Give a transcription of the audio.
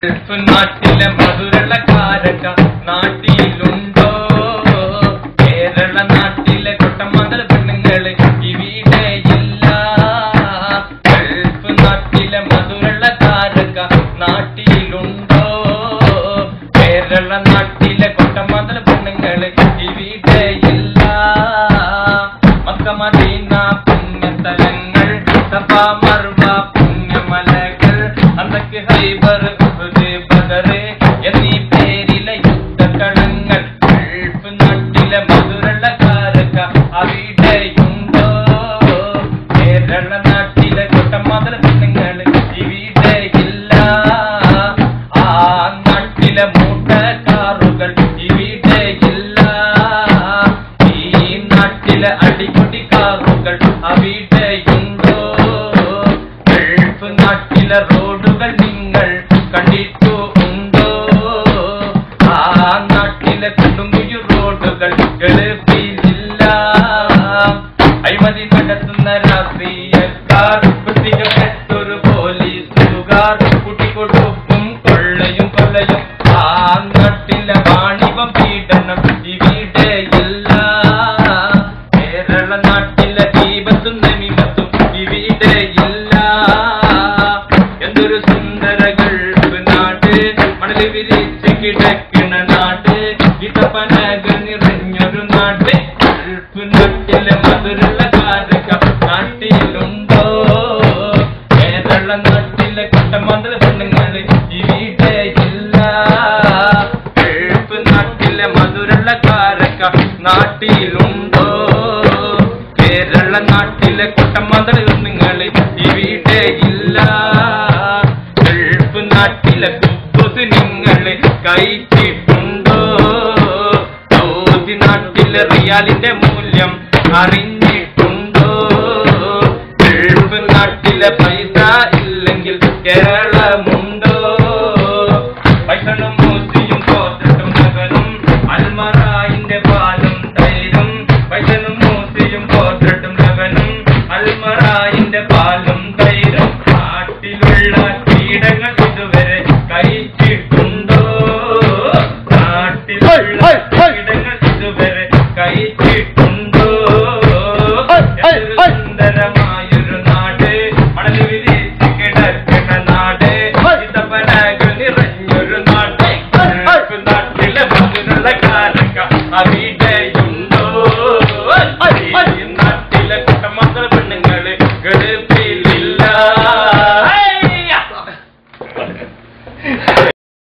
നാട്ടിലെ മധുരള്ള കാരക്ക നാട്ടിലുണ്ടോ? കേരള നാട്ടിലെ കൊട്ടമംഗല പെണ്ണുങ്ങള് ഇവിടെയില്ല. ഗൾഫ് നാട്ടിലെ മധുരള്ള കാരക്ക നാട്ടിലുണ്ടോ? കേരള നാട്ടിലെ കൊട്ടമംഗല പെണ്ണുങ്ങള് ഇവിടെയില്ല. മക്ക മദീന പുണ്യസ്ഥലങ്ങൾ, സഫ മർവ പുണ്യമലകൾ, അന്നക്ക് ഹൈബർ എന്നീ പേരിലെ യുദ്ധകളങ്ങൾ. ഗൾഫ് നാട്ടിലെ മധുരള്ള കാരക്ക അവിടെയുണ്ടോ? കേരള നാട്ടിലെ കൊട്ടമംഗല പെണ്ണുങ്ങള് ഇവിടെയില്ല. ആ നാട്ടിലെ മൂട്ടക്കാറുകൾ ഇവിടെയില്ല. ഈ നാട്ടിലെ അടിപൊളിക്കാറുകൾ അവിടെയുണ്ടോ? ഗൾഫ് നാട്ടിലെ റോഡുകൾ നിങ്ങൾ കണ്ടിട്ടു ഉണ്ടോ? ആ നാട്ടിലെ കുടുംബ റോഡുകൾ ഗൾഫിലില്ല. അഴിമതി നടത്തുന്ന രാഷ്ട്രീയക്കാർ, വൃത്തികെട്ടൊരു പോലീസുകാർ, കുട്ടിക്കൊടുപ്പും കൊള്ളയും കൊള്ളയും. ആ നാട്ടിലെ വാണിഭം പീഡനം ഇവിടെയില്ല. കേരള നാട്ടിലെ ദീപത്തും നമിമത്തും ഇവിടെയില്ല. എന്തൊരു സുന്ദര ഗൾഫ് നാട്, മണല് വിരിച്ച് കിടക്കണ നാട്, ഇതപ്പനകൾ നിറഞ്ഞൊരു നാട്. ഗൾഫ് നാട്ടിലെ മധുരള്ള കാരക്ക നാട്ടിലുണ്ടോ? കേരള നാട്ടിലെ കൊട്ടമംഗല പെണ്ണുങ്ങള് ഇവിടെയില്ല. ഗൾഫ് നാട്ടിലെ മധുരള്ള കാരക്ക നാട്ടിലുണ്ടോ? കേരള നാട്ടിലെ കൊട്ടമംഗല പെണ്ണുങ്ങള് ഇവിടെയില്ല. ഗൾഫ് നാട്ടിലെ കുബൂസ് നിങ്ങള് കഴിച്ചിട്ടുണ്ടോ? സൗദി നാട്ടിലെ റിയാലിന്റെ മൂല്യം അറിഞ്ഞ